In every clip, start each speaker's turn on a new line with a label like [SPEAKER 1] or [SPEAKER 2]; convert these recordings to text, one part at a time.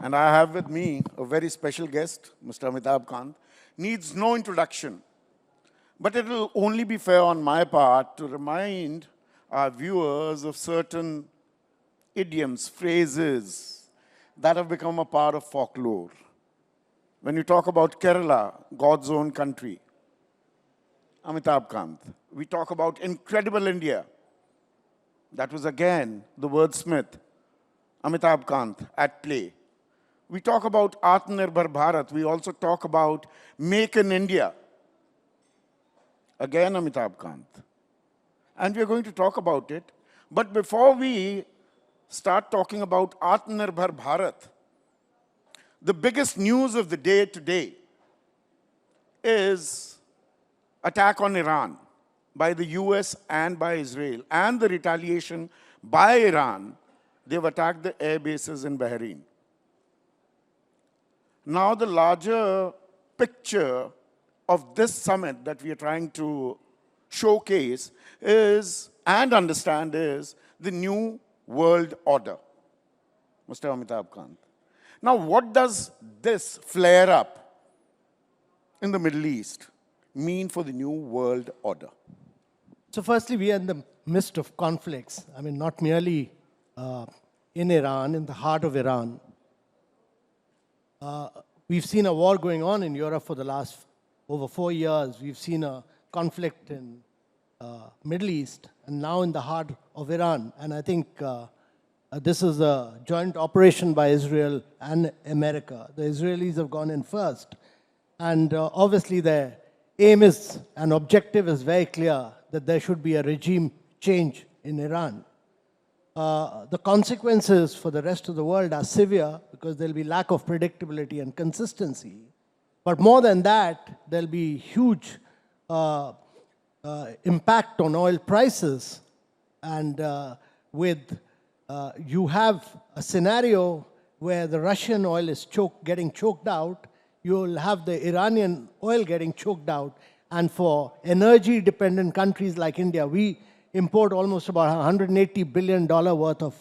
[SPEAKER 1] And I have with me a very special guest, Mr. Amitabh Kant. Needs no introduction, but it will only be fair on my part to remind our viewers of certain idioms, phrases that have become a part of folklore. When you talk about Kerala, God's own country, Amitabh Kant. We talk about incredible India. That was again the wordsmith, Amitabh Kant, at play. We talk about Atmanirbhar Bharat. We also talk about Make in India. Again, Amitabh Kant. And we're going to talk about it. But before we start talking about Atmanirbhar Bharat, the biggest news of the day today is attack on Iran by the US and by Israel, and the retaliation by Iran. They've attacked the air bases in Bahrain. Now, the larger picture of this summit that we are trying to showcase is, and understand, is the new world order, Mr. Amitabh Kant. Now, what does this flare up in the Middle East mean for the new world order?
[SPEAKER 2] So firstly, we are in the midst of conflicts. I mean, not merely in Iran, in the heart of Iran. We've seen a war going on in Europe for the last over 4 years. We've seen a conflict in Middle East, and now in the heart of Iran. And I think this is a joint operation by Israel and America. The Israelis have gone in first. And obviously their aim is, and objective is very clear, that there should be a regime change in Iran. The consequences for the rest of the world are severe because there'll be lack of predictability and consistency. But more than that, there'll be huge impact on oil prices. And you have a scenario where the Russian oil is getting choked out, you'll have the Iranian oil getting choked out. And for energy-dependent countries like India, we import almost about $180 billion worth of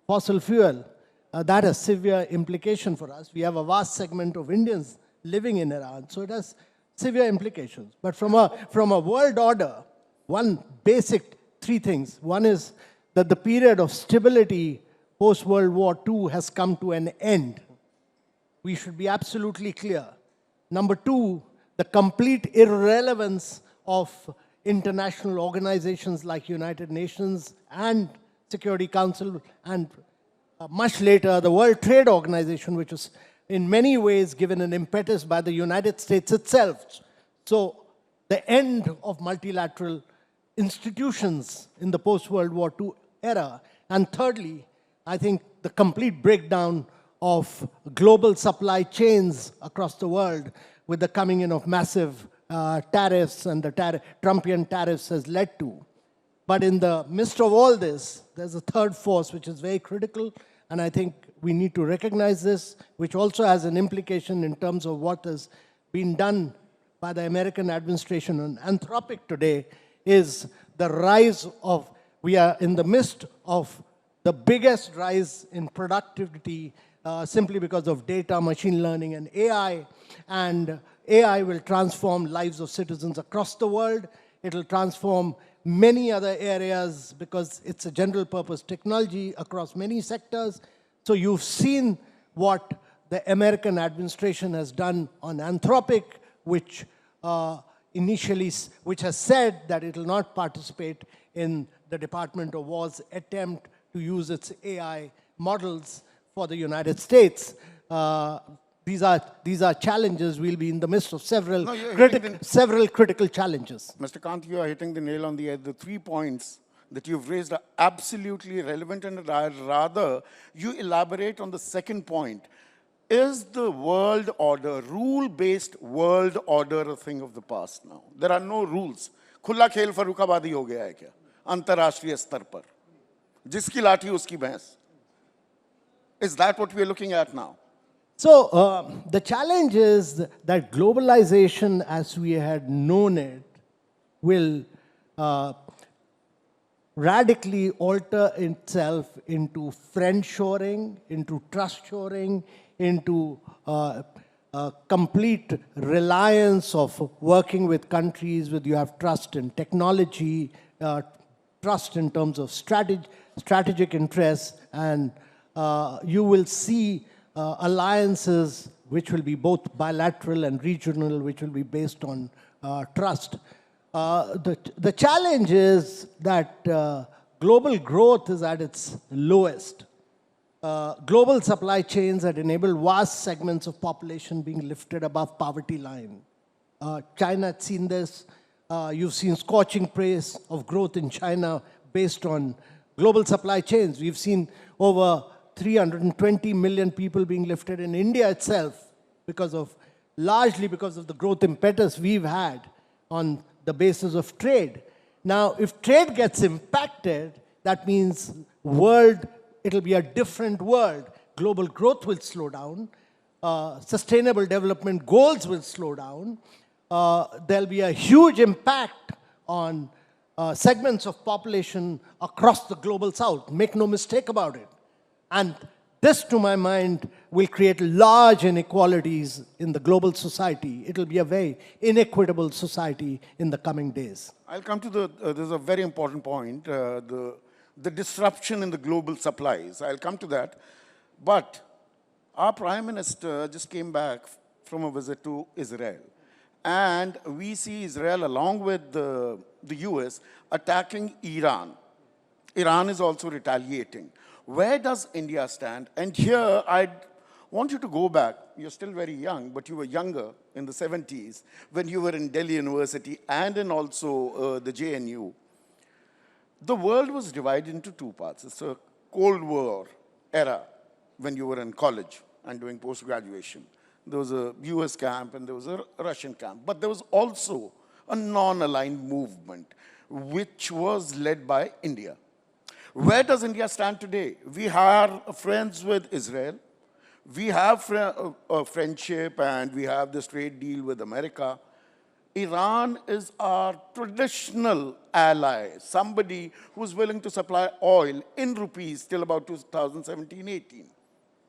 [SPEAKER 2] fossil fuel. That has severe implication for us. We have a vast segment of Indians living in Iran, so it has severe implications. But from a world order, one basic three things. One is that the period of stability post-World War II has come to an end. We should be absolutely clear. Number two, the complete irrelevance of international organizations like United Nations and Security Council, and much later the World Trade Organization, which was in many ways given an impetus by the United States itself. So the end of multilateral institutions in the post-World War II era. And thirdly, I think the complete breakdown of global supply chains across the world with the coming in of massive tariffs, and the Trumpian tariffs has led to. But in the midst of all this, there's a third force which is very critical, and I think we need to recognize this, which also has an implication in terms of what has been done by the American administration on Anthropic today, is the rise of, we are in the midst of the biggest rise in productivity simply because of data, machine learning, and AI. And AI will transform lives of citizens across the world. It will transform many other areas because it's a general purpose technology across many sectors. So you've seen what the American administration has done on Anthropic, which which has said that it will not participate in the Department of War's attempt to use its AI models for the United States. These are challenges. We'll be in the midst of several critical challenges.
[SPEAKER 1] Mr. Kant, you are hitting the nail on the head. The 3 points that you've raised are absolutely relevant, and I'd rather you elaborate on the second point. Is the world order, rule-based world order, a thing of the past now? There are no rules. खुला खेल फर्रुखाबादी हो गया है क्या अंतर्राष्ट्रीय स्तर पर? जिसकी लाठी उसकी भैंस. Is that what we're looking at now?
[SPEAKER 2] So the challenge is that globalization as we had known it will radically alter itself into friend-shoring, into trust-shoring, into complete reliance of working with countries where you have trust in technology, trust in terms of strategic interests, and you will see alliances which will be both bilateral and regional, which will be based on trust. The challenge is that global growth is at its lowest. Global supply chains had enabled vast segments of population being lifted above poverty line. China had seen this. You've seen scorching praise of growth in China based on global supply chains. We've seen over 320 million people being lifted in India itself largely because of the growth impetus we've had on the basis of trade. Now, if trade gets impacted, that means it'll be a different world. Global growth will slow down. Sustainable development goals will slow down. There'll be a huge impact on segments of population across the global south. Make no mistake about it. And this, to my mind, will create large inequalities in the global society. It'll be a very inequitable society in the coming days.
[SPEAKER 1] I'll come to there's a very important point, the disruption in the global supplies. I'll come to that. But our Prime Minister just came back from a visit to Israel. And we see Israel, along with the US, attacking Iran. Iran is also retaliating. Where does India stand? And here, I want you to go back. You're still very young, but you were younger in the 70s when you were in Delhi University and in also the JNU. The world was divided into two parts. It's a Cold War era when you were in college and doing post-graduation. There was a US camp and there was a Russian camp. But there was also a non-aligned movement, which was led by India. Where does India stand today? We are friends with Israel. We have a friendship and we have this trade deal with America. Iran is our traditional ally, somebody who's willing to supply oil in rupees till about 2017-18,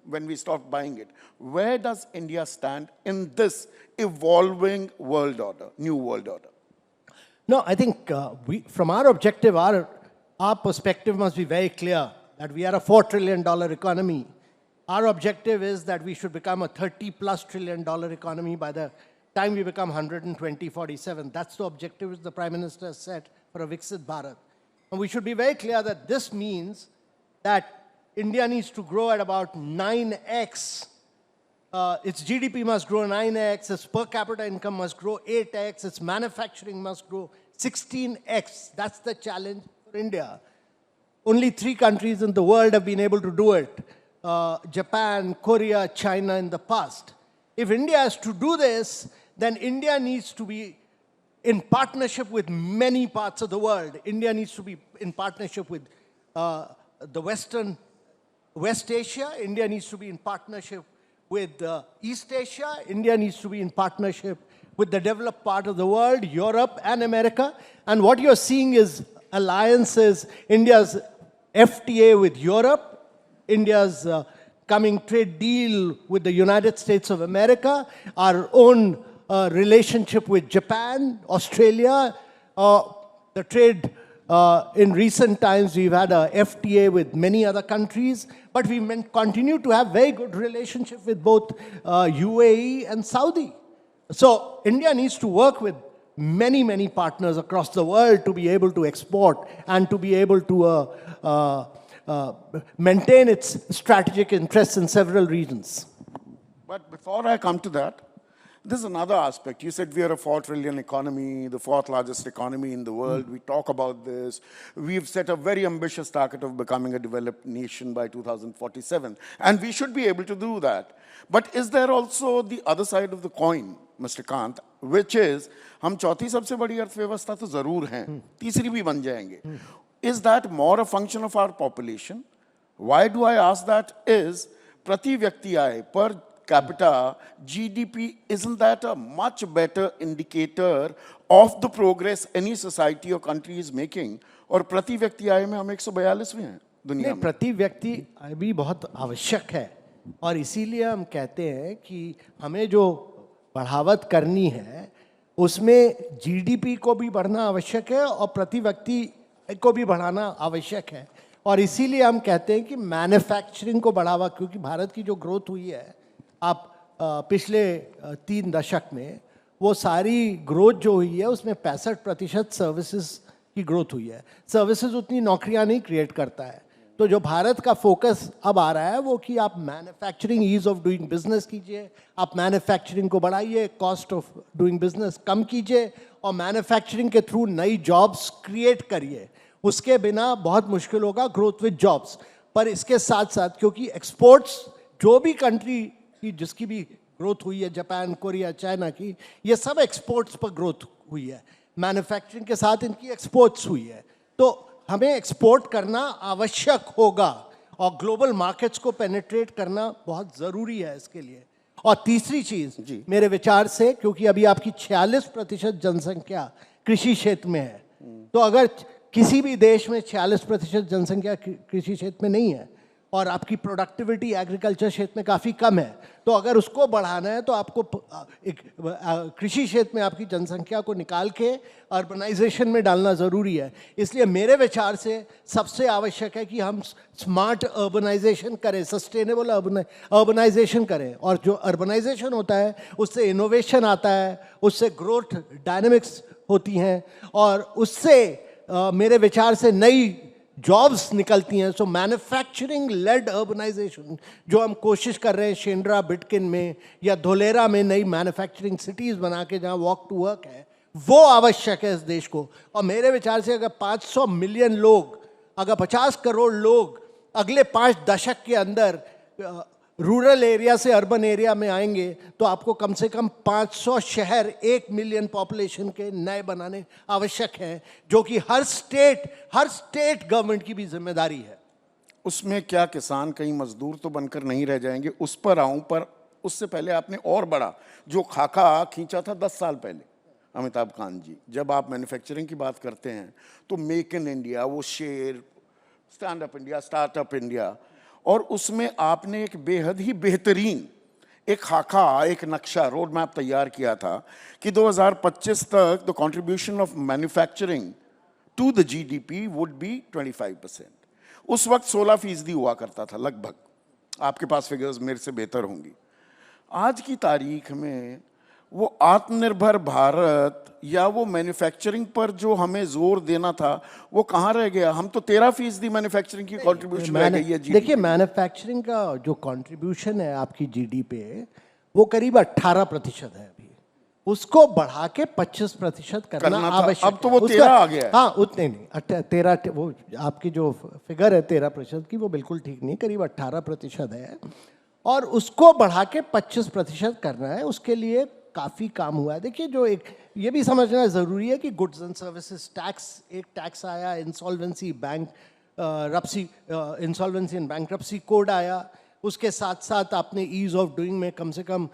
[SPEAKER 1] when we stopped buying it. Where does India stand in this evolving world order, new world order?
[SPEAKER 2] No, I think from our objective, our perspective must be very clear that we are a $4 trillion economy. Our objective is that we should become a $30+ trillion economy by the time we become 120-47. That's the objective which the Prime Minister has set for a Viksit Bharat. And we should be very clear that this means that India needs to grow at about 9x. Its GDP must grow 9x, its per capita income must grow 8x, its manufacturing must grow 16x. That's the challenge for India. Only 3 countries in the world have been able to do it. Japan, Korea, China in the past. If India has to do this, then India needs to be in partnership with many parts of the world. India needs to be in partnership with the West Asia. India needs to be in partnership with East Asia. India needs to be in partnership with the developed part of the world, Europe and America. And what you're seeing is alliances, India's FTA with Europe, India's coming trade deal with the United States of America, our own relationship with Japan, Australia, the trade in recent times, we've had a FTA with many other countries, but we continue to have very good relationship with both UAE and Saudi. So India needs to work with many, many partners across the world to be able to export and to be able to maintain its strategic interests in several regions.
[SPEAKER 1] But before I come to that, this is another aspect. You said we are a 4 trillion economy, the 4th largest economy in the world. We talk about this. We've set a very ambitious target of becoming a developed nation by 2047. And we should be able to do that. But is there also the other side of the coin, Mr. Kant, which is, हम चौथी सबसे बड़ी अर्थव्यवस्था तो जरूर हैं, तीसरी भी बन जाएंगे. Is that more a function of our population? Why do I ask that? Is prati vyakti aaye, per capita, GDP, isn't that a much better indicator of the progress any society or country is making? और प्रति व्यक्ति आय में हम 142वें हैं दुनिया में.
[SPEAKER 2] प्रति व्यक्ति आय भी बहुत आवश्यक है, और इसीलिए हम कहते हैं कि हमें जो बढ़ावत करनी है उसमें जीडीपी को भी बढ़ना आवश्यक है और प्रति व्यक्ति को भी बढ़ाना आवश्यक है। और इसीलिए हम कहते हैं कि मैन्युफैक्चरिंग को बढ़ावा, क्योंकि भारत की जो ग्रोथ हुई है आप पिछले 3 दशक में, वो सारी ग्रोथ जो हुई है उसमें 65% सर्विसेज की ग्रोथ हुई है। सर्विसेज उतनी नौकरियां नहीं क्रिएट करता है। तो जो भारत का फोकस अब आ रहा है वो कि आप manufacturing, ease of doing business कीजिए, आप मैन्युफैक्चरिंग को बढ़ाइए, कॉस्ट ऑफ डूइंग बिजनेस कम कीजिए और मैन्युफैक्चरिंग के थ्रू नई जॉब्स क्रिएट करिए। उसके बिना बहुत मुश्किल होगा ग्रोथ विद जॉब्स। पर इसके साथ साथ क्योंकि एक्सपोर्ट्स, जो भी कंट्री की जिसकी भी ग्रोथ हुई है, जापान, कोरिया, चाइना की, ये सब एक्सपोर्ट्स पर ग्रोथ हुई है। मैन्युफैक्चरिंग के साथ इनकी एक्सपोर्ट्स हुई है। तो हमें एक्सपोर्ट करना आवश्यक होगा और ग्लोबल मार्केट्स को पेनिट्रेट करना बहुत ज़रूरी है इसके लिए। और तीसरी चीज़ मेरे विचार से, क्योंकि अभी आपकी 46% जनसंख्या कृषि क्षेत्र में है, तो अगर किसी भी देश में 46% जनसंख्या कृषि क्षेत्र में नहीं है और आपकी प्रोडक्टिविटी एग्रीकल्चर क्षेत्र में काफ़ी कम है, तो अगर उसको बढ़ाना है तो आपको एक कृषि क्षेत्र में आपकी जनसंख्या को निकाल के अर्बनाइजेशन में डालना ज़रूरी है। इसलिए मेरे विचार से सबसे आवश्यक है कि हम स्मार्ट अर्बनाइजेशन करें, सस्टेनेबल अर्बनाइजेशन करें। और जो अर्बनाइजेशन होता है उससे इनोवेशन आता है, उससे ग्रोथ डायनेमिक्स होती हैं और उससे मेरे विचार से नई जॉब्स निकलती हैं। सो मैन्युफैक्चरिंग लेड अर्बनाइजेशन जो हम कोशिश कर रहे हैं शेंड्रा बिटकिन में या धोलेरा में नई मैन्युफैक्चरिंग सिटीज़ बना के जहाँ वॉक टू वर्क है, वो आवश्यक है इस देश को। और मेरे विचार से अगर 500 मिलियन लोग, अगर 50 करोड़ लोग अगले 5 दशक के अंदर रूरल एरिया से अर्बन एरिया में आएंगे तो आपको कम से कम 500 शहर 1 मिलियन पॉपुलेशन के नए बनाने आवश्यक हैं, जो कि हर स्टेट गवर्नमेंट की भी जिम्मेदारी है।
[SPEAKER 1] उसमें क्या किसान कहीं मजदूर तो बनकर नहीं रह जाएंगे, उस पर आऊं। पर उससे पहले आपने और बड़ा जो खाका खींचा था 10 साल पहले, अमिताभ कांत जी, जब आप मैन्युफैक्चरिंग की बात करते हैं तो मेक इन इंडिया, वो शेर, stand up India, startup India, और उसमें आपने एक बेहद ही बेहतरीन एक खाका, एक नक्शा, रोड मैप तैयार किया था कि 2025 तक the contribution of manufacturing to the GDP would be 25%। उस वक्त 16% हुआ करता था लगभग। आपके पास फिगर्स मेरे से बेहतर होंगी। आज की तारीख में वो आत्मनिर्भर भारत या वो मैन्युफैक्चरिंग पर जो हमें जोर देना था वो कहाँ रह गया? हम तो 13% मैन्युफैक्चरिंग की कंट्रीब्यूशन रह गई है जी।
[SPEAKER 2] देखिए, मैन्युफैक्चरिंग का जो कंट्रीब्यूशन है आपकी जीडी पे, वो करीब 18% है अभी। उसको बढ़ा के 25% करना आवश्यक।
[SPEAKER 1] अब तो वो 13 आ गया है।
[SPEAKER 2] हाँ, उतने नहीं, 13, वो आपकी जो फिगर है 13% की, वो बिल्कुल ठीक नहीं, करीब 18% है। और उसको बढ़ा के 25% करना है। उसके लिए काफ़ी काम हुआ है। देखिए, जो एक ये भी समझना ज़रूरी है कि गुड्स एंड सर्विसेज टैक्स, एक टैक्स आया, insolvency bank insolvency and bankruptcy code आया, उसके साथ साथ आपने ईज ऑफ डूइंग में कम से कम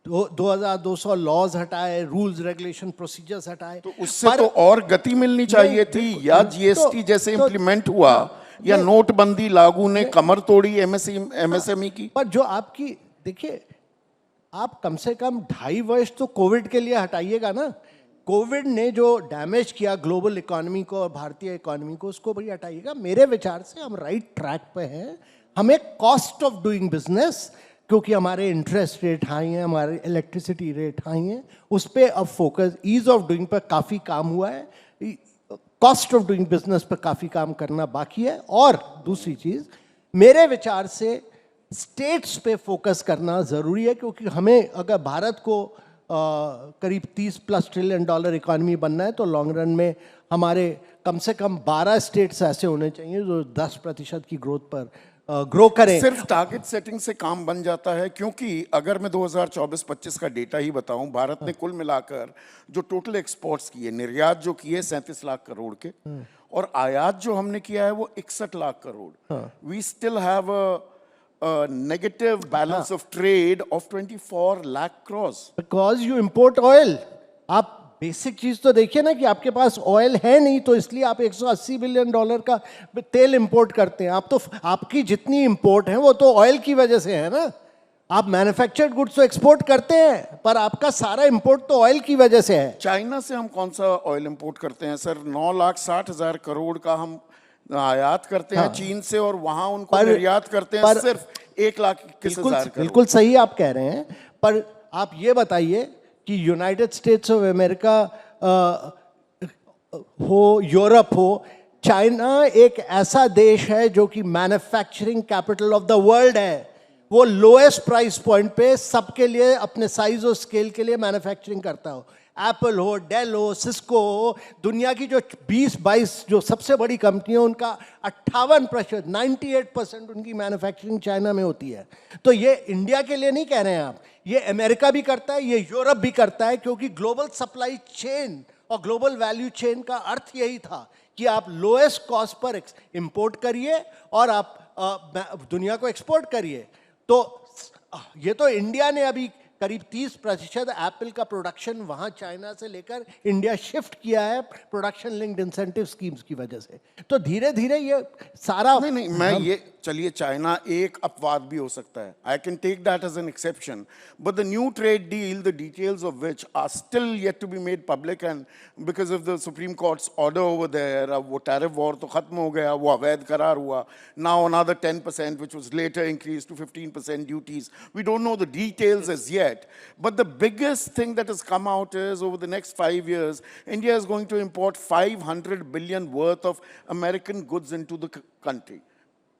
[SPEAKER 2] 2200 लॉज हटाए, रूल्स रेगुलेशन प्रोसीजर्स हटाए।
[SPEAKER 1] तो उससे तो और गति मिलनी चाहिए थी, या जीएसटी जैसे इम्प्लीमेंट हुआ, या नोटबंदी लागू ने कमर तोड़ी एमएसएमई की।
[SPEAKER 2] पर जो आपकी, देखिए, आप कम से कम 2.5 वर्ष तो कोविड के लिए हटाइएगा ना। कोविड ने जो डैमेज किया ग्लोबल इकोनॉमी को और भारतीय इकोनॉमी को, उसको भी हटाइएगा। मेरे विचार से हम राइट ट्रैक पे हैं। हमें कॉस्ट ऑफ डूइंग बिजनेस, क्योंकि हमारे इंटरेस्ट रेट हाई हैं, हमारे इलेक्ट्रिसिटी रेट हाई हैं, उस पर अब फोकस, ईज ऑफ डूइंग पर काफ़ी काम हुआ है, कॉस्ट ऑफ डूइंग बिजनेस पर काफ़ी काम करना बाकी है। और दूसरी चीज़, मेरे विचार से स्टेट्स पे फोकस करना ज़रूरी है, क्योंकि हमें अगर भारत को करीब 30+ ट्रिलियन डॉलर इकॉनमी बनना है तो लॉन्ग रन में हमारे कम से कम 12 स्टेट्स ऐसे होने चाहिए जो 10% की ग्रोथ पर ग्रो करें।
[SPEAKER 1] सिर्फ टारगेट सेटिंग से काम बन जाता है? क्योंकि अगर मैं 2024-25 का डेटा ही बताऊं, भारत ने कुल मिलाकर जो टोटल एक्सपोर्ट्स किए, निर्यात जो किए 37 लाख करोड़ के, और आयात जो हमने किया है वो 61 lakh crore. We still have negative balance of trade of 24 lakh crores.
[SPEAKER 2] Because you import oil. आप बेसिक चीज तो देखिए ना कि आपके पास ऑयल है नहीं, तो इसलिए आप 180 बिलियन डॉलर का तेल इंपोर्ट करते हैं। आप तो, आपकी जितनी इंपोर्ट है वो तो ऑयल की वजह से है ना। आप मैन्युफैक्चर्ड गुड्स तो एक्सपोर्ट करते हैं, पर आपका सारा इंपोर्ट तो ऑयल की वजह से है।
[SPEAKER 1] चाइना से हम कौन सा ऑयल इंपोर्ट करते हैं सर? 9,60,000 करोड़ का हम आयात करते हैं चीन से, और वहां उनको निर्यात करते हैं सिर्फ 1,21,000 करोड़।
[SPEAKER 2] बिल्कुल सही आप कह रहे हैं, पर आप ये बताइए कि यूनाइटेड स्टेट्स ऑफ अमेरिका हो, यूरोप हो, चाइना एक ऐसा देश है जो कि manufacturing capital of the world है। वो लोएस्ट प्राइस पॉइंट पे सबके लिए, अपने साइज और स्केल के लिए मैन्युफैक्चरिंग करता हो। एप्पल हो, डेल हो, सिस्को हो, दुनिया की जो 20-22 जो सबसे बड़ी कंपनी है, उनका 58%, 98% उनकी मैन्युफैक्चरिंग चाइना में होती है। तो ये इंडिया के लिए नहीं कह रहे हैं आप, ये अमेरिका भी करता है, ये यूरोप भी करता है, क्योंकि ग्लोबल सप्लाई चेन और ग्लोबल वैल्यू चेन का अर्थ यही था कि आप लोएस्ट कॉस्ट पर इंपोर्ट करिए और आप दुनिया को एक्सपोर्ट करिए। तो ये तो इंडिया ने अभी करीब 30% एप्पल का प्रोडक्शन वहां चाइना से लेकर इंडिया शिफ्ट किया है, प्रोडक्शन लिंक्ड इंसेंटिव स्कीम्स की वजह से। तो धीरे धीरे ये सारा
[SPEAKER 1] नहीं, मैं ये, चलिए चाइना एक अपवाद भी हो सकता है, I can take that as an exception, but the new trade deal, the details of which are still yet to be made public, and because of the supreme court's order over there, अब वो tariff war तो खत्म हो गया, वो अवैध करार हुआ, now another 10% which was later increased to 15% duties. We don't know the details as yet, but the biggest thing that has come out is over the next 5 years, India is going to import $500 billion worth of American goods into the country.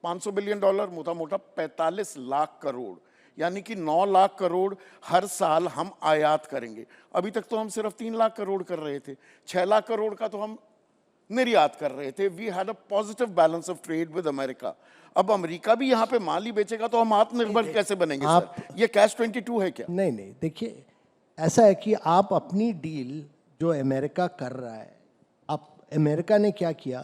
[SPEAKER 1] $500 billion, मोटा मोटा 45 लाख करोड़, यानी कि 9 लाख करोड़ हर साल हम आयात करेंगे। अभी तक तो हम सिर्फ 3 लाख करोड़ कर रहे थे, 6 लाख करोड़ का तो हम निर्यात कर रहे थे। We had a positive balance of trade with America. अब अमेरिका भी यहाँ पे माल ही बेचेगा तो हम आत्मनिर्भर कैसे बनेंगे सर? ये कैश 22 है क्या?
[SPEAKER 2] नहीं नहीं, देखिए ऐसा है कि आप अपनी डील जो अमेरिका कर रहा है, अब अमेरिका ने क्या किया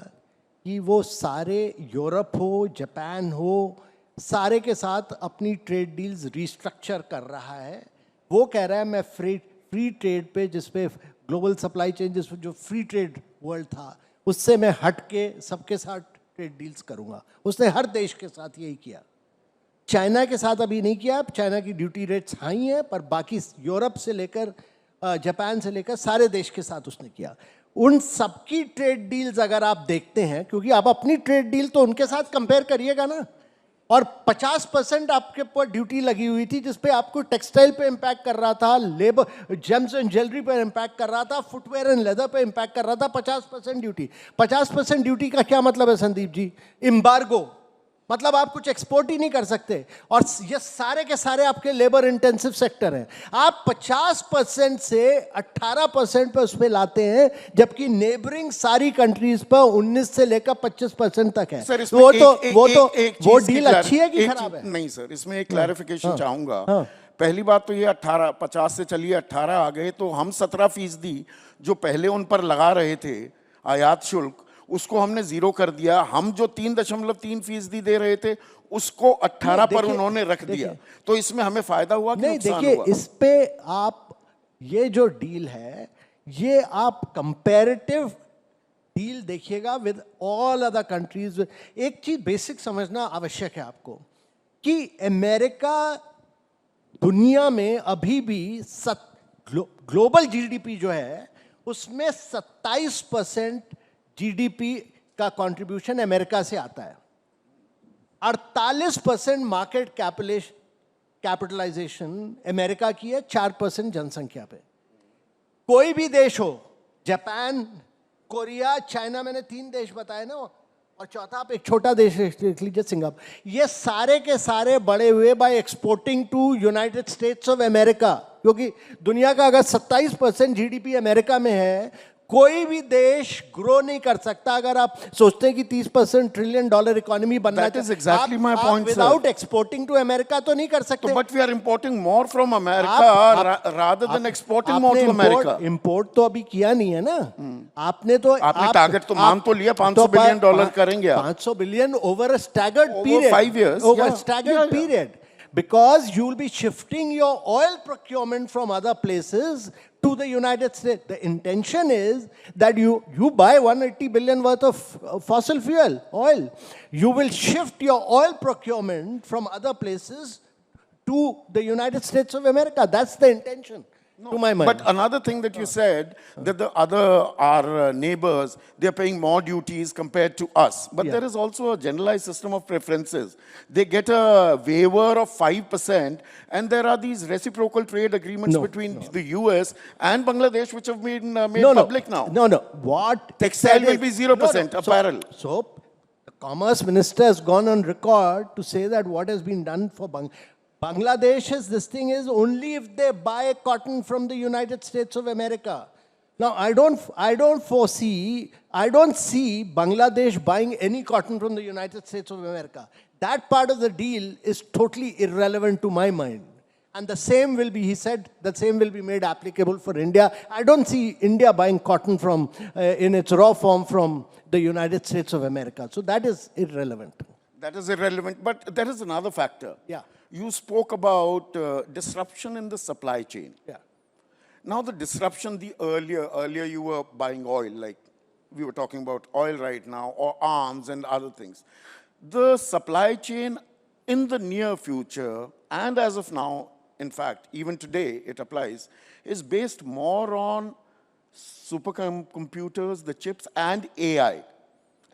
[SPEAKER 2] कि वो सारे यूरोप हो, जापान हो, सारे के साथ अपनी ट्रेड डील्स रिस्ट्रक्चर कर रहा है। वो कह रहा है मैं फ्री ट्रेड पे, जिसपे ग्लोबल सप्लाई चेन, जिस जो फ्री ट्रेड वर्ल्ड था, उससे मैं हट के सबके साथ ट्रेड डील्स करूंगा। उसने हर देश के साथ यही किया, चाइना के साथ अभी नहीं किया। चाइना की ड्यूटी रेट्स हाई हैं, पर बाकी यूरोप से लेकर जापान से लेकर सारे देश के साथ उसने किया। उन सबकी ट्रेड डील्स अगर आप देखते हैं, क्योंकि आप अपनी ट्रेड डील तो उनके साथ कंपेयर करिएगा ना, और 50% आपके ऊपर ड्यूटी लगी हुई थी, जिसपे आपको टेक्सटाइल पे इम्पैक्ट कर रहा था, लेबर, जेम्स एंड ज्वेलरी पे इम्पैक्ट कर रहा था, फुटवेयर एंड लेदर पे इम्पैक्ट कर रहा था। 50% ड्यूटी, 50% ड्यूटी का क्या मतलब है संदीप जी? एम्बार्गो, मतलब आप कुछ एक्सपोर्ट ही नहीं कर सकते, और ये सारे के सारे आपके लेबर इंटेंसिव सेक्टर हैं। आप 50% से 18% पे उस पर लाते हैं, जबकि नेबरिंग सारी कंट्रीज पर 19 से लेकर 25% तक है।
[SPEAKER 1] सर,
[SPEAKER 2] वो डील अच्छी है कि खराब है?
[SPEAKER 1] नहीं सर, इसमें एक क्लैरिफिकेशन चाहूंगा। पहली बात तो ये 50 से चलिए 18 आ गए, तो हम 17% जो पहले उन पर लगा रहे थे आयात शुल्क, उसको हमने 0 कर दिया। हम जो 3.3% दे रहे थे, उसको 18 पर उन्होंने रख दिया। तो इसमें हमें फायदा हुआ कि नुकसान हुआ?
[SPEAKER 2] देखिए, इस पे आप ये जो डील है, ये आप कंपैरेटिव डील देखिएगा विद ऑल अदर कंट्रीज। एक चीज बेसिक समझना आवश्यक है आपको कि अमेरिका दुनिया में अभी भी ग्लोबल जीडीपी जो है, उसमें 27% जीडीपी का कंट्रीब्यूशन अमेरिका से आता है। 48% मार्केट कैपिटलाइजेशन अमेरिका की है, 4% जनसंख्या पे। कोई भी देश हो, जापान, कोरिया, चाइना, मैंने 3 देश बताए ना, और चौथा आप एक छोटा देश देख लीजिए, सिंगापुर। ये सारे के सारे बड़े हुए by exporting to United States of America, क्योंकि दुनिया का अगर 27% जीडीपी अमेरिका में है, कोई भी देश ग्रो नहीं कर सकता। अगर आप सोचते हैं कि 30% ट्रिलियन डॉलर इकोनॉमी बनना
[SPEAKER 1] That is exactly my point, sir.
[SPEAKER 2] Without exporting to America तो नहीं कर सकते।
[SPEAKER 1] But we are importing more from America rather than exporting more to America.
[SPEAKER 2] Import तो अभी किया नहीं है ना आपने
[SPEAKER 1] टारगेट तो मान तो लिया, $500 बिलियन करेंगे आप।
[SPEAKER 2] 500 billion over a staggered
[SPEAKER 1] Over
[SPEAKER 2] period,
[SPEAKER 1] 5 years,
[SPEAKER 2] over staggered period. Because you will be shifting your oil procurement from other places to the United States. The intention is that you buy 180 billion worth of fossil fuel, oil. You will shift your oil procurement from other places to the United States of America. That's the intention, to my mind.
[SPEAKER 1] But another thing that you said, that our neighbors, they're paying more duties compared to us. But
[SPEAKER 2] Yeah.
[SPEAKER 1] there is also a generalized system of preferences. They get a waiver of 5%, and there are these reciprocal trade agreements between the US and Bangladesh, which have been made public now.
[SPEAKER 2] No. What
[SPEAKER 1] Textile will be 0%,
[SPEAKER 2] So-
[SPEAKER 1] apparel.
[SPEAKER 2] So, the Commerce Minister has gone on record to say that what has been done for Bangladesh's this thing is only if they buy cotton from the United States of America. Now, I don't see Bangladesh buying any cotton from the United States of America. That part of the deal is totally irrelevant to my mind. And the same will be, he said, the same will be made applicable for India. I don't see India buying cotton from, in its raw form from the United States of America. So that is irrelevant.
[SPEAKER 1] That is irrelevant. But there is another factor.
[SPEAKER 2] Yeah.
[SPEAKER 1] You spoke about disruption in the supply chain.
[SPEAKER 2] Yeah.
[SPEAKER 1] Now the disruption, earlier you were buying oil, like we were talking about oil right now, or arms and other things. The supply chain in the near future, and as of now, in fact, even today it applies, is based more on supercomputers, the chips, and AI.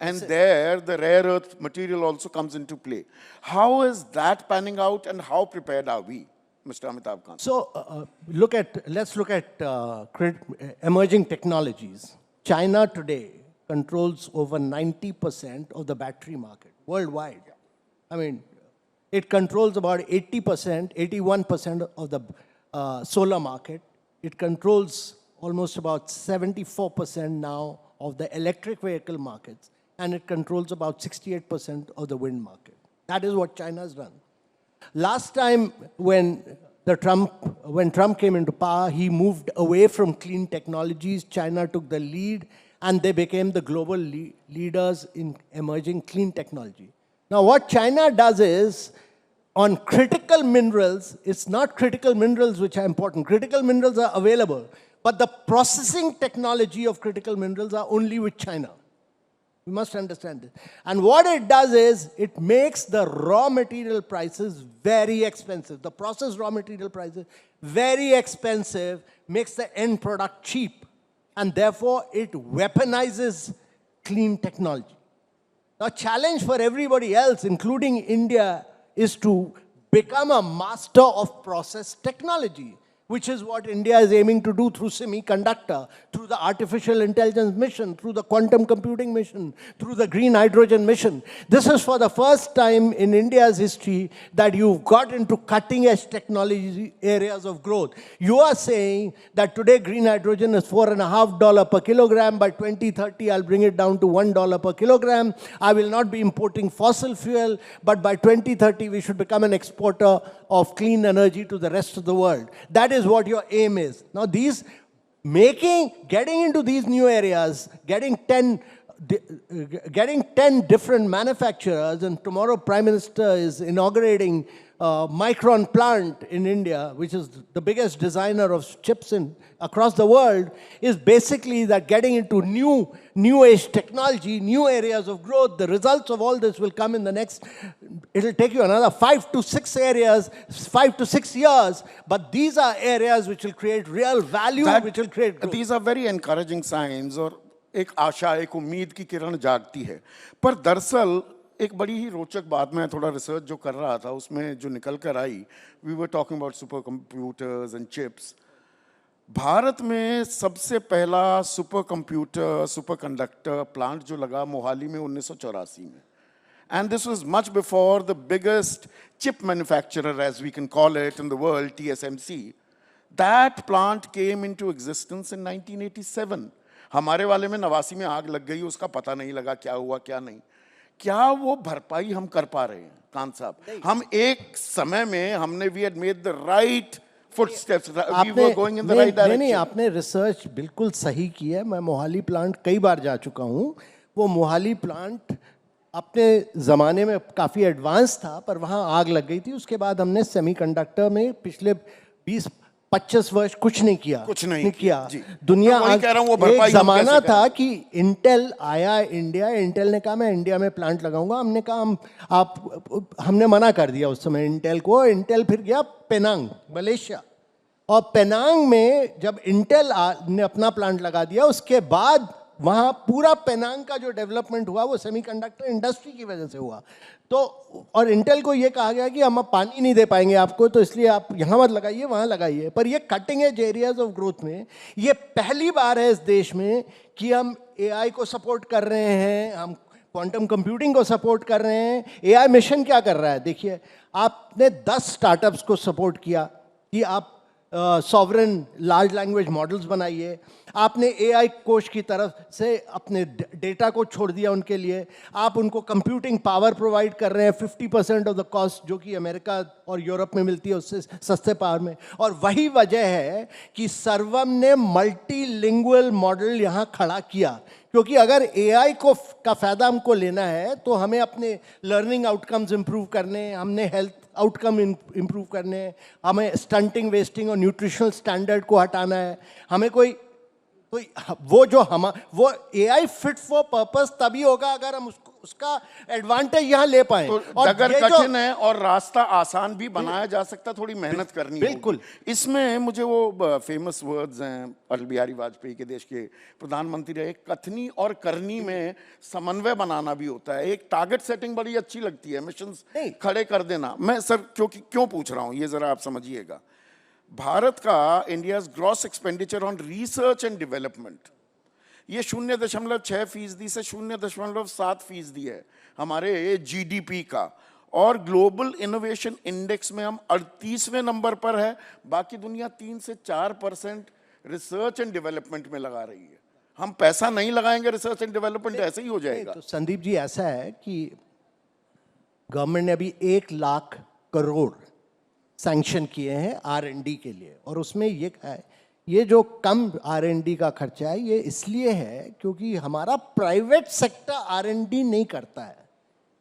[SPEAKER 1] And there, the rare earth material also comes into play. How is that panning out, and how prepared are we, Mr. Amitabh Kant?
[SPEAKER 2] So let's look at emerging technologies. China today controls over 90% of the battery market worldwide. I mean, it controls about 80%, 81% of the solar market. It controls almost about 74% now of the electric vehicle markets. And it controls about 68% of the wind market. That is what China has done. Last time when Trump came into power, he moved away from clean technologies. China took the lead, and they became the global leaders in emerging clean technology. Now, what China does is, on critical minerals, it's not critical minerals which are important. Critical minerals are available, but the processing technology of critical minerals are only with China. We must understand this. And what it does is, it makes the raw material prices very expensive. The processed raw material prices very expensive, makes the end product cheap. And therefore, it weaponizes clean technology. The challenge for everybody else, including India, is to become a master of process technology, which is what India is aiming to do through semiconductor, through the artificial intelligence mission, through the quantum computing mission, through the green hydrogen mission. This is for the first time in India's history that you've got into cutting-edge technology areas of growth. You are saying that today green hydrogen is $4.50 per kilogram. By 2030, I'll bring it down to $1 per kilogram. I will not be importing fossil fuel, but by 2030, we should become an exporter of clean energy to the rest of the world. That is what your aim is. Now, getting into these new areas, getting 10 different manufacturers, and tomorrow Prime Minister is inaugurating Micron plant in India, which is the biggest designer of chips across the world, is basically that getting into new age technology, new areas of growth. The results of all this will come in it'll take you another 5 to 6 years, but these are areas which will create real value, which will create growth.
[SPEAKER 1] These are very encouraging signs, और एक आशा, एक उम्मीद की किरण जागती है. पर दरअसल एक बड़ी ही रोचक बात, मैं थोड़ा रिसर्च जो कर रहा था उसमें जो निकल कर आई, we were talking about supercomputers and chips. Bharat में सबसे पहला सुपरकंडक्टर प्लांट जो लगा मोहाली में 1984 में. And this was much before the biggest chip manufacturer, as we can call it in the world, TSMC. That plant came into existence in 1987. हमारे वाले में 89 में आग लग गई, उसका पता नहीं लगा क्या हुआ क्या नहीं. क्या वो भरपाई हम कर पा रहे हैं कांत साहब? हम एक समय में हमने we had made the right footsteps, we were going in the right direction.
[SPEAKER 2] नहीं, आपने रिसर्च बिल्कुल सही की है. मैं मोहाली प्लांट कई बार जा चुका हूँ. वो मोहाली प्लांट अपने ज़माने में काफ़ी एडवांस था, पर वहाँ आग लग गई थी। उसके बाद हमने सेमीकंडक्टर में पिछले 20-25 वर्ष कुछ नहीं किया।
[SPEAKER 1] कुछ नहीं
[SPEAKER 2] किया।
[SPEAKER 1] जी।
[SPEAKER 2] दुनिया
[SPEAKER 1] मैं वही कह रहा हूँ, वो
[SPEAKER 2] एक
[SPEAKER 1] भरपाई हम
[SPEAKER 2] ज़माना
[SPEAKER 1] कैसे
[SPEAKER 2] था
[SPEAKER 1] करें?
[SPEAKER 2] कि इंटेल आया इंडिया, इंटेल ने कहा मैं इंडिया में प्लांट लगाऊंगा। हमने कहा हमने मना कर दिया उस समय इंटेल को। इंटेल फिर गया पेनांग, मलेशिया, और पेनांग में जब इंटेल ने अपना प्लांट लगा दिया, उसके बाद वहाँ पूरा पेनांग का जो डेवलपमेंट हुआ वो सेमीकंडक्टर इंडस्ट्री की वजह से हुआ। तो और इंटेल को ये कहा गया कि हम अब पानी नहीं दे पाएंगे आपको, तो इसलिए आप यहाँ मत लगाइए, वहाँ लगाइए। पर ये cutting edge areas of growth में ये पहली बार है इस देश में कि हम एआई को सपोर्ट कर रहे हैं, हम क्वांटम कंप्यूटिंग को सपोर्ट कर रहे हैं। एआई मिशन क्या कर रहा है? देखिए, आपने 10 स्टार्टअप्स को सपोर्ट किया कि आप सॉवरेन लार्ज लैंग्वेज मॉडल्स बनाइए। आपने एआई कोष की तरफ से अपने डेटा को छोड़ दिया उनके लिए। आप उनको कंप्यूटिंग पावर प्रोवाइड कर रहे हैं 50% ऑफ द कॉस्ट, जो कि अमेरिका और यूरोप में मिलती है उससे सस्ते पावर में। और वही वजह है कि सर्वम ने मल्टीलिंगुअल मॉडल यहाँ खड़ा किया, क्योंकि अगर एआई का फ़ायदा हमको लेना है तो हमें अपने लर्निंग आउटकम्स इंप्रूव करने, हमने हेल्थ आउटकम इंप्रूव करने हैं, हमें स्टंटिंग, वेस्टिंग और न्यूट्रिशनल स्टैंडर्ड को हटाना है। हमें कोई वो एआई फिट फॉर पर्पस तभी होगा अगर हम उसका एडवांटेज यहाँ ले पाए।
[SPEAKER 1] तो डगर कठिन है और रास्ता आसान भी बनाया जा सकता, थोड़ी मेहनत करनी होगी।
[SPEAKER 2] बिल्कुल।
[SPEAKER 1] इसमें मुझे वो फेमस वर्ड्स हैं अटल बिहारी वाजपेयी के, देश के प्रधानमंत्री रहे, कथनी और करनी में समन्वय बनाना भी होता है। एक टारगेट सेटिंग बड़ी अच्छी लगती है, मिशंस खड़े कर देना। मैं सर क्यों पूछ रहा हूँ ये जरा आप समझिएगा। भारत का India's gross expenditure on research and development ये 0.6% से 0.7% है हमारे जीडीपी का, और ग्लोबल इनोवेशन इंडेक्स में हम 38वें नंबर पर है। बाकी दुनिया 3 से 4% रिसर्च एंड डेवलपमेंट में लगा रही है। हम पैसा नहीं लगाएंगे रिसर्च एंड डेवलपमेंट, ऐसे ही हो जाएगा।
[SPEAKER 2] तो संदीप जी, ऐसा है कि गवर्नमेंट ने अभी 1 लाख करोड़ सैंक्शन किए हैं R&D के लिए, और उसमें ये जो कम R&D का खर्चा है ये इसलिए है क्योंकि हमारा प्राइवेट सेक्टर R&D नहीं करता है।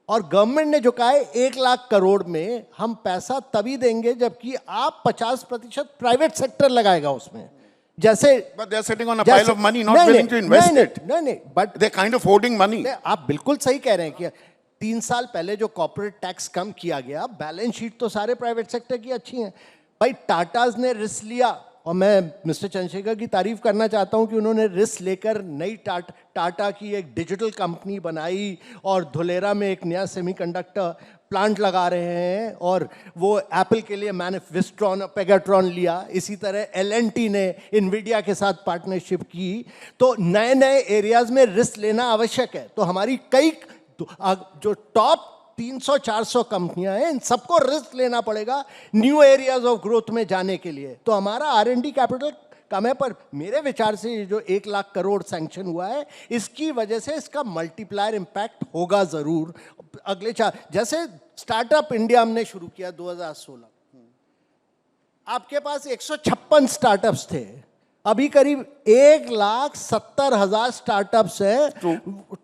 [SPEAKER 2] और गवर्नमेंट ने जो कहा है 1 लाख करोड़ में हम पैसा तभी देंगे जबकि आप 50% प्राइवेट सेक्टर लगाएगा उसमें। जैसे
[SPEAKER 1] But they are sitting on a pile of money, not willing to invest it.
[SPEAKER 2] नहीं, but
[SPEAKER 1] They are kind of hoarding money.
[SPEAKER 2] आप बिल्कुल सही कह रहे हैं कि 3 साल पहले जो कॉर्पोरेट टैक्स कम किया गया, बैलेंस शीट तो सारे प्राइवेट सेक्टर की अच्छी है। भाई टाटाज ने रिस्क लिया, और मैं मिस्टर चंद्रशेखर की तारीफ करना चाहता हूं कि उन्होंने रिस्क लेकर नई टाटा की एक डिजिटल कंपनी बनाई और धुलेरा में एक नया सेमीकंडक्टर प्लांट लगा रहे हैं, और वो एप्पल के लिए विस्ट्रॉन और पेगाट्रॉन लिया। इसी तरह L&T ने इनविडिया के साथ पार्टनरशिप की। तो नए नए एरियाज में रिस्क लेना आवश्यक है। तो हमारी कई जो टॉप 300-400 कंपनियां हैं, इन सबको रिस्क लेना पड़ेगा न्यू एरियाज ऑफ ग्रोथ में जाने के लिए। तो हमारा R&D कैपिटल कम है, पर मेरे विचार से जो 1 लाख करोड़ सैंक्शन हुआ है इसकी वजह से इसका मल्टीप्लायर इंपैक्ट होगा जरूर अगले 4। जैसे स्टार्टअप इंडिया हमने शुरू किया 2016, आपके पास 156 स्टार्टअप्स थे, अभी करीब 1,70,000 स्टार्टअप्स हैं।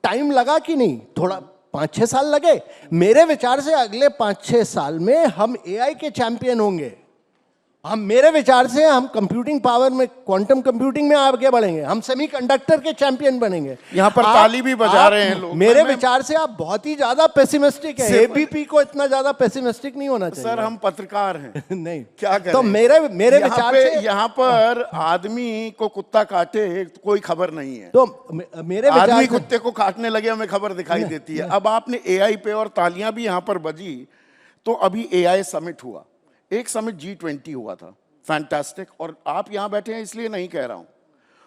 [SPEAKER 2] टाइम लगा कि नहीं? थोड़ा 5-6 साल लगे। मेरे विचार से अगले 5-6 साल में हम एआई के चैंपियन होंगे। मेरे विचार से हम कंप्यूटिंग पावर में, क्वांटम कंप्यूटिंग में आगे बढ़ेंगे, हम सेमीकंडक्टर के चैंपियन बनेंगे।
[SPEAKER 1] यहाँ पर ताली भी बजा रहे हैं लोग।
[SPEAKER 2] मेरे विचार से आप बहुत ही ज्यादा पेसिमिस्टिक है। एबीपी को इतना ज्यादा पेसिमिस्टिक नहीं होना चाहिए।
[SPEAKER 1] सर हम पत्रकार हैं।
[SPEAKER 2] नहीं,
[SPEAKER 1] क्या करें?
[SPEAKER 2] तो मेरे विचार से
[SPEAKER 1] यहाँ पर आदमी को कुत्ता काटे तो कोई खबर नहीं है,
[SPEAKER 2] तो मेरे विचार
[SPEAKER 1] आदमी
[SPEAKER 2] से
[SPEAKER 1] कुत्ते को काटने लगे हमें खबर दिखाई देती है। अब आपने एआई पे, और तालियां भी यहाँ पर बजी। तो अभी एआई समिट हुआ, एक समिट G20 हुआ था, फैंटास्टिक। और आप यहाँ बैठे हैं इसलिए नहीं कह रहा हूँ।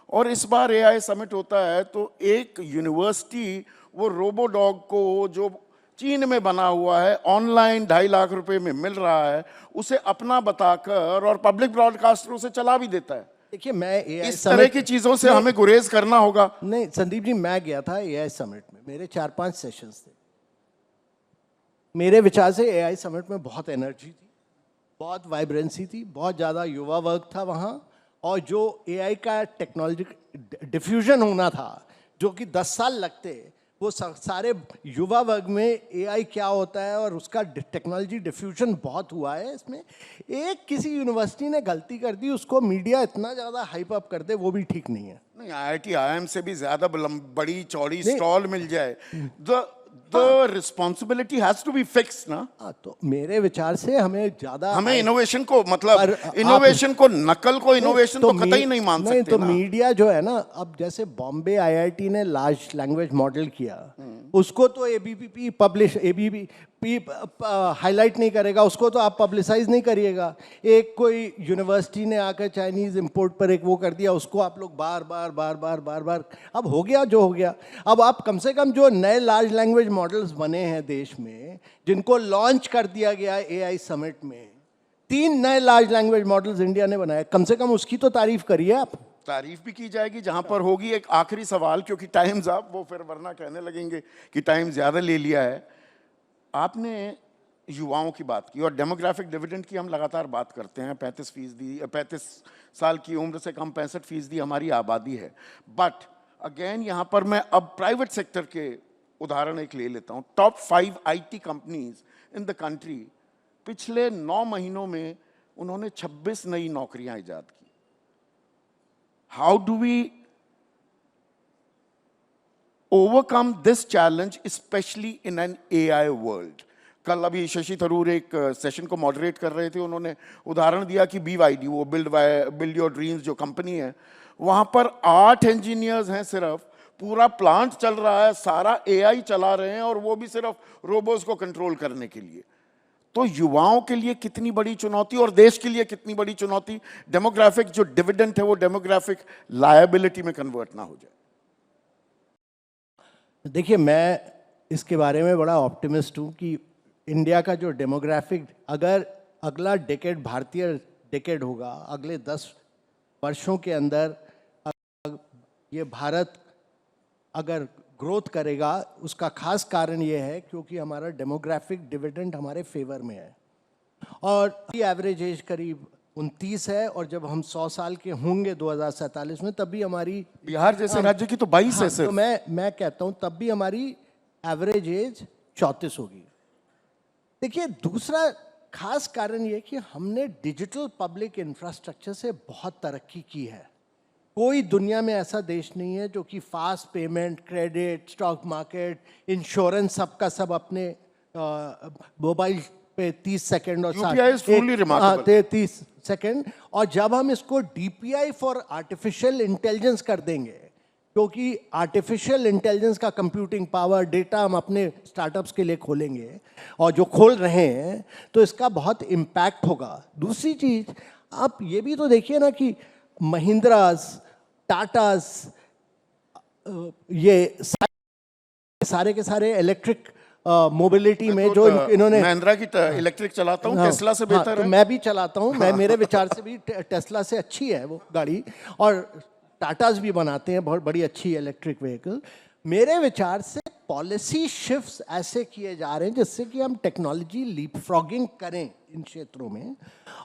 [SPEAKER 1] और इस बार एआई समिट होता है तो एक यूनिवर्सिटी वो रोबोडॉग को, जो चीन में बना हुआ है, ऑनलाइन 2.5 लाख रुपए में मिल रहा है, उसे अपना बताकर और पब्लिक ब्रॉडकास्टरों से चला भी देता है।
[SPEAKER 2] देखिए, मैं एआई
[SPEAKER 1] इस तरह की चीजों से हमें गुरेज करना होगा।
[SPEAKER 2] नहीं संदीप जी, मैं गया था एआई समिट में, मेरे 4-5 सेशंस थे। मेरे विचार से एआई समिट में बहुत एनर्जी थी, बहुत वाइब्रेंसी थी, बहुत ज़्यादा युवा वर्ग था वहाँ। और जो एआई का टेक्नोलॉजी डिफ्यूजन होना था, जो कि 10 साल लगते, वो सारे युवा वर्ग में एआई क्या होता है और उसका टेक्नोलॉजी डिफ्यूजन बहुत हुआ है इसमें। एक किसी यूनिवर्सिटी ने गलती कर दी, उसको मीडिया इतना ज़्यादा हाइप अप कर दे, वो भी ठीक नहीं है।
[SPEAKER 1] नहीं, IIT IIM से भी ज्यादा बड़ी चौड़ी
[SPEAKER 2] नहीं।
[SPEAKER 1] स्टॉल मिल जाए, the responsibility has to be fixed ना।
[SPEAKER 2] हाँ, तो मेरे विचार से हमें ज़्यादा
[SPEAKER 1] हमें इनोवेशन को मतलब
[SPEAKER 2] पर
[SPEAKER 1] इनोवेशन को नकल को इनोवेशन तो कतई नहीं मान
[SPEAKER 2] नहीं,
[SPEAKER 1] सकते
[SPEAKER 2] तो
[SPEAKER 1] ना।
[SPEAKER 2] मीडिया जो है ना, अब जैसे बॉम्बे आईआईटी ने लार्ज लैंग्वेज मॉडल किया, उसको तो एबीपी पब्लिश एबीपी हाईलाइट नहीं करेगा, उसको तो आप पब्लिसाइज नहीं करिएगा। एक कोई यूनिवर्सिटी ने आकर चाइनीज इंपोर्ट पर एक वो कर दिया, उसको आप लोग बार बार बार बार बार बार, अब हो गया जो हो गया। अब आप कम से कम जो नए लार्ज लैंग्वेज मॉडल्स बने हैं देश में, जिनको लॉन्च कर दिया गया एआई समिट में, 3 नए लार्ज लैंग्वेज मॉडल्स इंडिया ने बनाए, कम से कम उसकी तो तारीफ करिए आप।
[SPEAKER 1] तारीफ भी की जाएगी जहां पर होगी। एक आखिरी सवाल, क्योंकि टाइम्स आप वो फिर वरना कहने लगेंगे कि टाइम ज्यादा ले लिया है। आपने युवाओं की बात की और डेमोग्राफिक डिविडेंड की हम लगातार बात करते हैं। 35 साल की उम्र से कम 65% हमारी आबादी है। बट अगेन यहाँ पर मैं अब प्राइवेट सेक्टर के उदाहरण एक ले लेता हूँ। Top 5 IT companies in the country, पिछले 9 महीनों में उन्होंने 26 नई नौकरियां ईजाद की। How do we overcome this challenge, especially in an AI world? कल अभी शशि थरूर एक सेशन को मॉडरेट कर रहे थे, उन्होंने उदाहरण दिया कि BYD, वो बिल्ड योर ड्रीम्स जो कंपनी है, वहाँ पर 8 इंजीनियर्स हैं सिर्फ, पूरा प्लांट चल रहा है, सारा AI चला रहे हैं और वो भी सिर्फ रोबोट्स को कंट्रोल करने के लिए। तो युवाओं के लिए कितनी बड़ी चुनौती और देश के लिए कितनी बड़ी चुनौती, डेमोग्राफिक जो डिविडेंड है वो डेमोग्राफिक लायबिलिटी में कन्वर्ट ना हो जाए।
[SPEAKER 2] देखिए, मैं इसके बारे में बड़ा ऑप्टिमिस्ट हूँ कि इंडिया का जो डेमोग्राफिक, अगर अगला डेकेड भारतीय डेकेड होगा, अगले 10 वर्षों के अंदर ये भारत अगर ग्रोथ करेगा, उसका खास कारण ये है क्योंकि हमारा डेमोग्राफिक डिविडेंड हमारे फेवर में है और एवरेज एज करीब 29 है, और जब हम 100 साल के होंगे 2047 में, तब भी हमारी
[SPEAKER 1] बिहार जैसे राज्य की तो 22 है सिर्फ।
[SPEAKER 2] तो मैं कहता हूं तब भी हमारी एवरेज एज 34 होगी। देखिए, दूसरा खास कारण ये कि हमने डिजिटल पब्लिक इंफ्रास्ट्रक्चर से बहुत तरक्की की है। कोई दुनिया में ऐसा देश नहीं है जो कि fast payment, credit, stock market, insurance सबका सब अपने मोबाइल पे 30 सेकंड और
[SPEAKER 1] UPI is truly remarkable.
[SPEAKER 2] 30 second. और जब हम इसको DPI फॉर आर्टिफिशियल इंटेलिजेंस कर देंगे, क्योंकि आर्टिफिशियल इंटेलिजेंस का कंप्यूटिंग पावर, डेटा हम अपने स्टार्टअप्स के लिए खोलेंगे और जो खोल रहे हैं, तो इसका बहुत इम्पैक्ट होगा। दूसरी चीज, आप ये भी तो देखिए ना कि महिंद्रास, टाटास, ये सारे के सारे इलेक्ट्रिक मोबिलिटी में जो इन्होंने,
[SPEAKER 1] महिंद्रा की इलेक्ट्रिक चलाता हूँ, टेस्ला से बेहतर
[SPEAKER 2] तो
[SPEAKER 1] है।
[SPEAKER 2] मैं भी चलाता हूँ, मैं मेरे विचार से भी टेस्ला से अच्छी है वो गाड़ी, और टाटास भी बनाते हैं बहुत बड़ी अच्छी इलेक्ट्रिक व्हीकल। मेरे विचार से पॉलिसी शिफ्ट्स ऐसे किए जा रहे हैं जिससे कि हम टेक्नोलॉजी लीपफ्रॉगिंग करें इन क्षेत्रों में,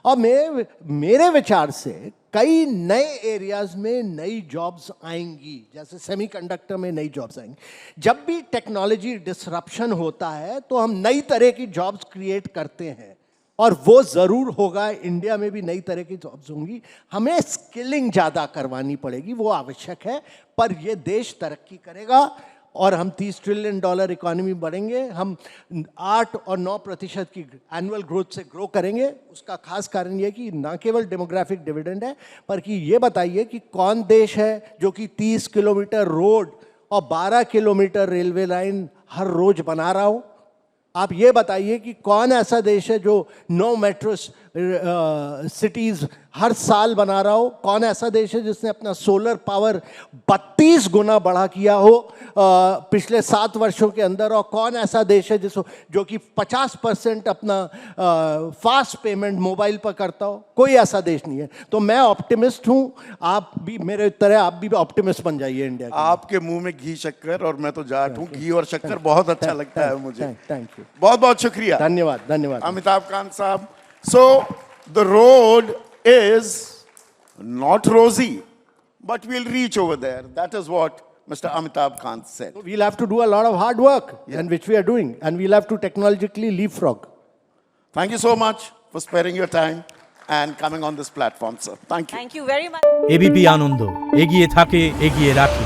[SPEAKER 2] और मेरे विचार से कई नए एरियाज में नई जॉब्स आएंगी, जैसे सेमीकंडक्टर में नई जॉब्स आएंगी। जब भी टेक्नोलॉजी डिसरप्शन होता है तो हम नई तरह की जॉब्स क्रिएट करते हैं, और वो ज़रूर होगा। इंडिया में भी नई तरह की जॉब्स होंगी। हमें स्किलिंग ज़्यादा करवानी पड़ेगी, वो आवश्यक है, पर ये देश तरक्की करेगा और हम $30 ट्रिलियन इकोनॉमी बढ़ेंगे। हम 8 और 9% की एनुअल ग्रोथ से ग्रो करेंगे। उसका खास कारण ये कि ना केवल डेमोग्राफिक डिविडेंड है, पर कि ये बताइए कि कौन देश है जो कि 30 किलोमीटर रोड और 12 किलोमीटर रेलवे लाइन हर रोज बना रहा हो। आप ये बताइए कि कौन ऐसा देश है जो 9 मेट्रो सिटीज हर साल बना रहा हो। कौन ऐसा देश है जिसने अपना सोलर पावर 32 गुना बढ़ा किया हो पिछले 7 वर्षों के अंदर। और कौन ऐसा देश है जो कि 50% अपना फास्ट पेमेंट मोबाइल पर करता हो। कोई ऐसा देश नहीं है। तो मैं ऑप्टिमिस्ट हूं, आप भी मेरे तरह आप भी ऑप्टिमिस्ट बन जाइए इंडिया के।
[SPEAKER 1] आपके मुंह में घी शक्कर और मैं तो जाट हूं, घी और शक्कर बहुत अच्छा लगता है मुझे।
[SPEAKER 2] थैंक यू,
[SPEAKER 1] बहुत बहुत शुक्रिया,
[SPEAKER 2] धन्यवाद धन्यवाद
[SPEAKER 1] अमिताभ कांत साहब। So the road is not rosy, but we'll reach over there. That is what Mr. Amitabh Kant said.
[SPEAKER 2] We'll have to do a lot of hard work, and which we are doing, and we'll have to technologically leapfrog.
[SPEAKER 1] Thank you so much for sparing your time and coming on this platform, sir. Thank you.
[SPEAKER 3] Thank you very much.
[SPEAKER 4] ABP Ananda এগিয়ে থাকে এগিয়ে রাখে।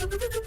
[SPEAKER 5] Thank you.